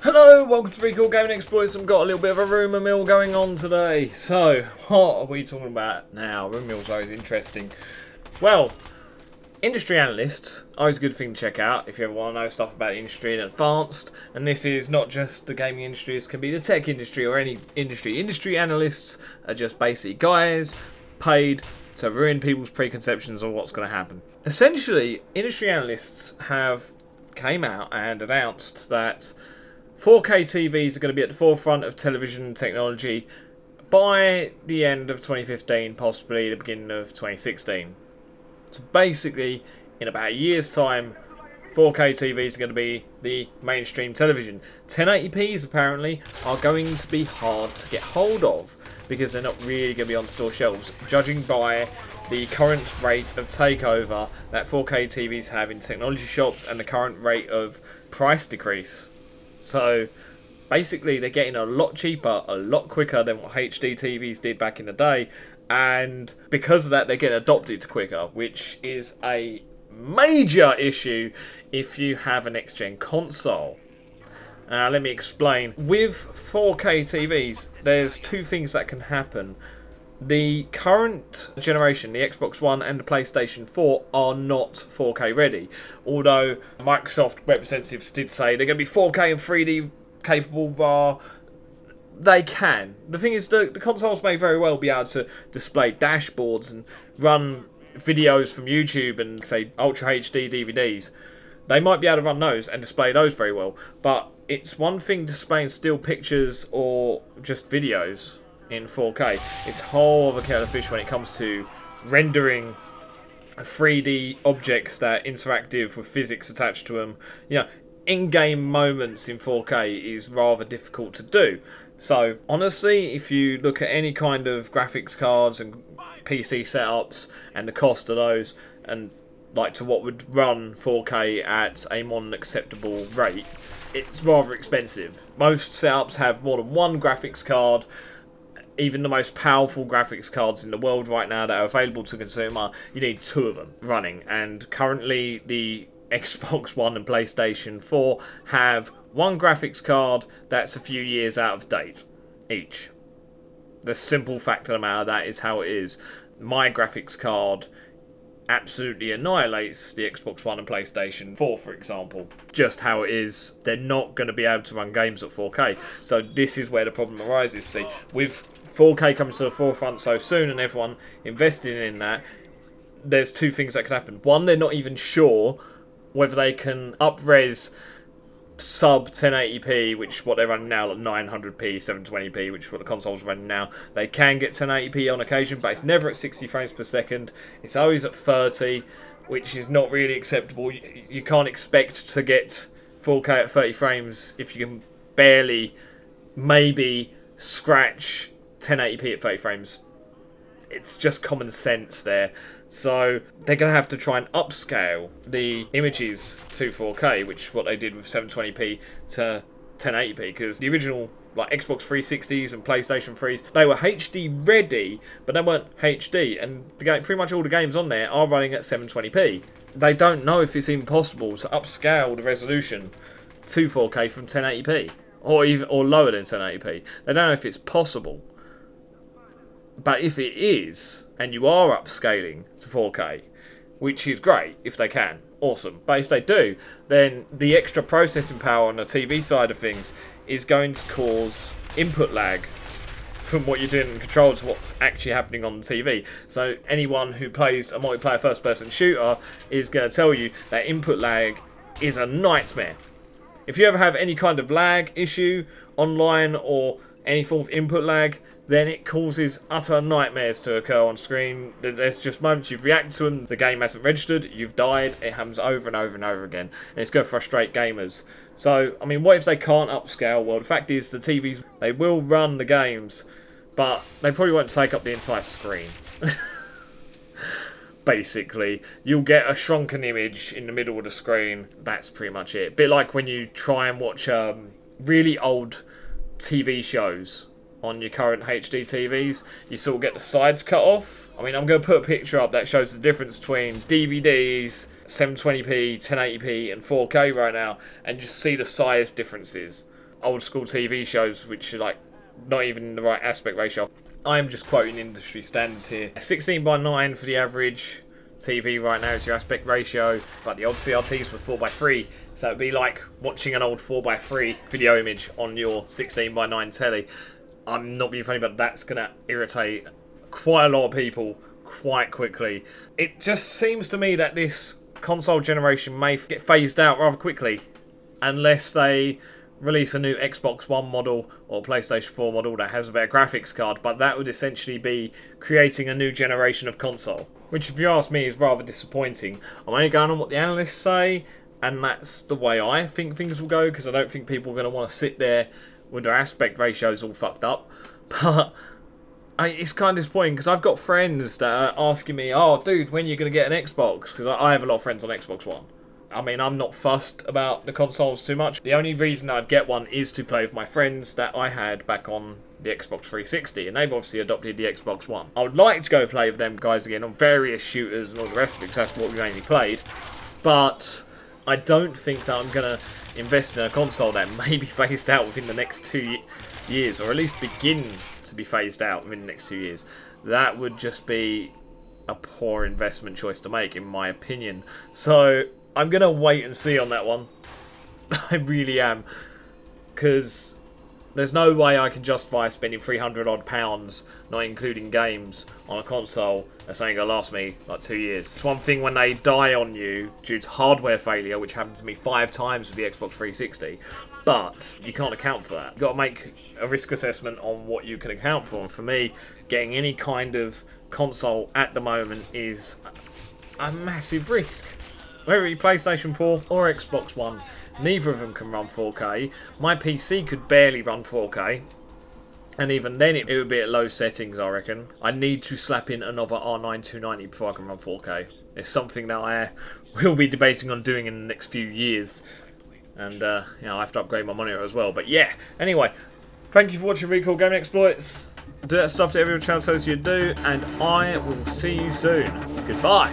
Hello, welcome to Cool Gaming Exploits. I've got a little bit of a rumour mill going on today. So, what are we talking about now? Rumour mill's always interesting. Well, industry analysts, always a good thing to check out if you ever want to know stuff about the industry in advanced. And this is not just the gaming industry, this can be the tech industry or any industry. Industry analysts are just basically guys paid to ruin people's preconceptions on what's going to happen. Essentially, industry analysts have came out and announced that 4K TVs are going to be at the forefront of television technology by the end of 2015, possibly the beginning of 2016. So basically, in about a year's time, 4K TVs are going to be the mainstream television. 1080p's apparently are going to be hard to get hold of because they're not really going to be on store shelves, judging by the current rate of takeover that 4K TVs have in technology shops and the current rate of price decrease. So basically they're getting a lot cheaper, a lot quicker than what HD TVs did back in the day, and because of that they're getting adopted quicker, which is a major issue if you have a next gen console. Let me explain. With 4K TVs, there's two things that can happen. The current generation, the Xbox One and the PlayStation 4, are not 4K ready. Although Microsoft representatives did say they're going to be 4K and 3D capable, they can. The thing is, the consoles may very well be able to display dashboards and run videos from YouTube and, say, Ultra HD DVDs. They might be able to run those and display those very well. But it's one thing displaying still pictures or just videos in 4K. It's a whole other kettle of fish when it comes to rendering 3D objects that are interactive with physics attached to them. You know, in-game moments in 4K is rather difficult to do. So honestly, if you look at any kind of graphics cards and PC setups and the cost of those, and like to what would run 4K at a modern acceptable rate, it's rather expensive. Most setups have more than one graphics card. Even the most powerful graphics cards in the world right now that are available to consumer, you need two of them running. And currently the Xbox One and PlayStation 4 have one graphics card that's a few years out of date each. The simple fact of the matter, that is how it is. My graphics card absolutely annihilates the Xbox One and PlayStation 4, for example. Just how it is. They're not going to be able to run games at 4K. So this is where the problem arises. See, with 4K coming to the forefront so soon and everyone investing in that, there's two things that could happen. One, they're not even sure whether they can up-res sub 1080p, which is what they're running now, like 900p, 720p, which is what the console's running now. They can get 1080p on occasion, but it's never at 60 frames per second. It's always at 30, which is not really acceptable. You can't expect to get 4K at 30 frames if you can barely, maybe, scratch 1080p at 30 frames. It's just common sense there. So they're going to have to try and upscale the images to 4K, which is what they did with 720p to 1080p, because the original like Xbox 360s and PlayStation 3s, they were HD ready, but they weren't HD, and pretty much all the games on there are running at 720p. They don't know if it's even possible to upscale the resolution to 4K from 1080p, or lower than 1080p. They don't know if it's possible. But if it is, and you are upscaling to 4K, which is great if they can, awesome. But if they do, then the extra processing power on the TV side of things is going to cause input lag from what you're doing in control to what's actually happening on the TV. So anyone who plays a multiplayer first-person shooter is going to tell you that input lag is a nightmare. If you ever have any kind of lag issue online or any form of input lag, then it causes utter nightmares to occur on screen. There's just moments you've reacted to them, the game hasn't registered, you've died, it happens over and over and over again, and it's going to frustrate gamers. So, I mean, what if they can't upscale? Well, the fact is, the TVs, they will run the games, but they probably won't take up the entire screen. Basically, you'll get a shrunken image in the middle of the screen, that's pretty much it. Bit like when you try and watch really old TV shows on your current HD TVs, you sort of get the sides cut off. I mean, I'm going to put a picture up that shows the difference between DVDs, 720p, 1080p and 4K right now, and just see the size differences. old school TV shows, which are like not even the right aspect ratio. I'm just quoting industry standards here. 16:9 for the average TV right now is your aspect ratio, but the old CRTs were 4:3, so it'd be like watching an old 4:3 video image on your 16:9 telly. I'm not being funny, but that's gonna irritate quite a lot of people quite quickly. It just seems to me that this console generation may get phased out rather quickly unless they release a new Xbox One model or PlayStation 4 model that has a better graphics card, but that would essentially be creating a new generation of console, which, if you ask me, is rather disappointing. I'm only going on what the analysts say, and that's the way I think things will go, because I don't think people are going to want to sit there with their aspect ratios all fucked up. But it's kind of disappointing, because I've got friends that are asking me, oh dude, when are you going to get an Xbox? Because I have a lot of friends on Xbox One. I mean, I'm not fussed about the consoles too much. The only reason I'd get one is to play with my friends that I had back on the Xbox 360, and they've obviously adopted the Xbox One. I would like to go play with them guys again on various shooters and all the rest of it, because that's what we mainly played. But I don't think that I'm going to invest in a console that may be phased out within the next 2 years, or at least begin to be phased out within the next 2 years. That would just be a poor investment choice to make, in my opinion. So I'm going to wait and see on that one. I really am. Because there's no way I can justify spending £300 odd, not including games, on a console that's only going to last me like 2 years. It's one thing when they die on you due to hardware failure, which happened to me 5 times with the Xbox 360. But you can't account for that. You've got to make a risk assessment on what you can account for. And for me, getting any kind of console at the moment is a massive risk. Whether it be PlayStation 4 or Xbox One, neither of them can run 4K. My PC could barely run 4K. And even then it would be at low settings, I reckon. I need to slap in another R9 290 before I can run 4K. It's something that I will be debating on doing in the next few years. And, you know, I have to upgrade my monitor as well. But yeah, anyway, thank you for watching Recall Gaming Exploits. Do that stuff that everyone channel tells you to do. And I will see you soon. Goodbye.